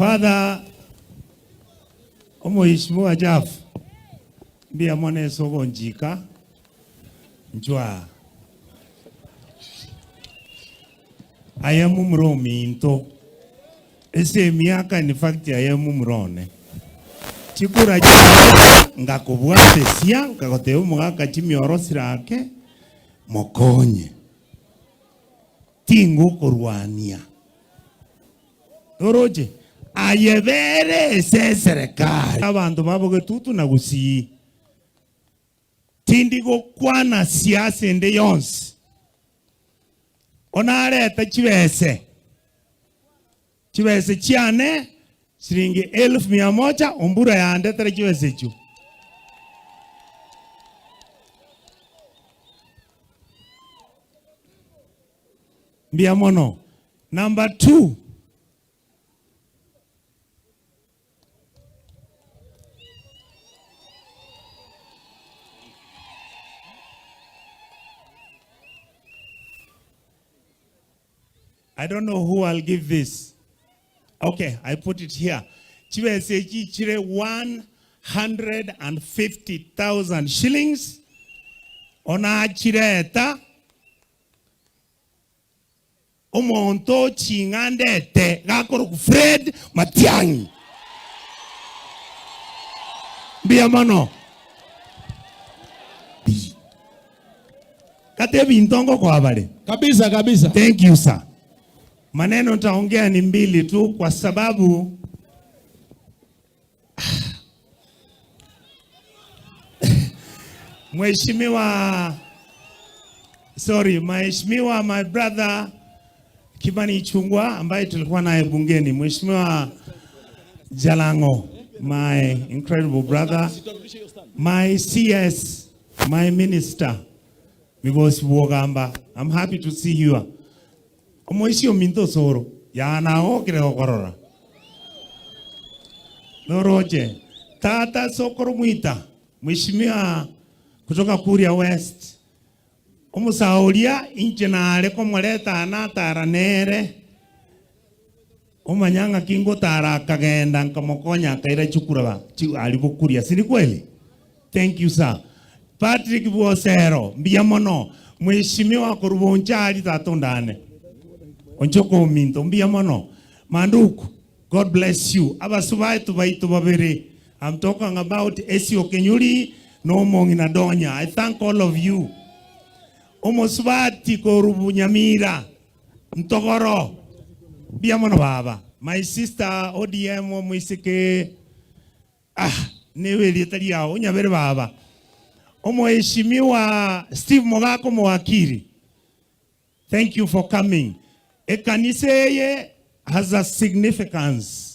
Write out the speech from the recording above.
Father Mheshimiwa Jaf mbia mwane sogo njika njwa ayamu mromi into ese miaka in fact ayamu mrone chikura ngakubwate sia ngakote umugaka chimiorosirake mokonye tingu kurwania oroje ayebere serikali abantu baboge tutu na gusi tindigo kwana siasa ende yonse onareta chibese chiane shilingi 1100 ombura yande tere chibese chu mbia mono. Number 2, I don't know who I'll give this. Okay, I put it here. Chiweseji chire 150,000 shillings. Ona chireta. Omonto chingandete. Gakoro Fred Matiang'i. Biamano. Kate bintongo kwa habari. Kabisa. Thank you, sir. Maneno nitaongea ni mbili tu kwa sababu Mheshimiwa my brother Kibani Chungwa ambaye tulikuwa naye bungeni, Mheshimiwa Jalango, my incredible brother, my CS, my minister, Migos Wogamba, I'm happy to see you. Omoishio minto soro ya nao kile okorora noroje tata sokoro muita Mheshimiwa kutoka Kuria West omusaulia inche nale komoleta na taranere omanyanga kingo tara kagenda nkamokonya kaira chukura alibukuria sini kweli. Thank you, sir. Patrick Buosero mbiamono Mheshimiwa kuruboncha ali tatondane onchoko minto mbiamono manduku. God bless you. Abasubai tubaitu babere. I'm talking about Esio Kenyuri no mongina donya. I thank all of you. Omosubati korubu nyamira mtogoro biamono baba. My sister ODM omwisike newe litalia onyabere baba. Omoheshimiwa Steve Mogako mwakiri. Thank you for coming. Ekanise has a significance.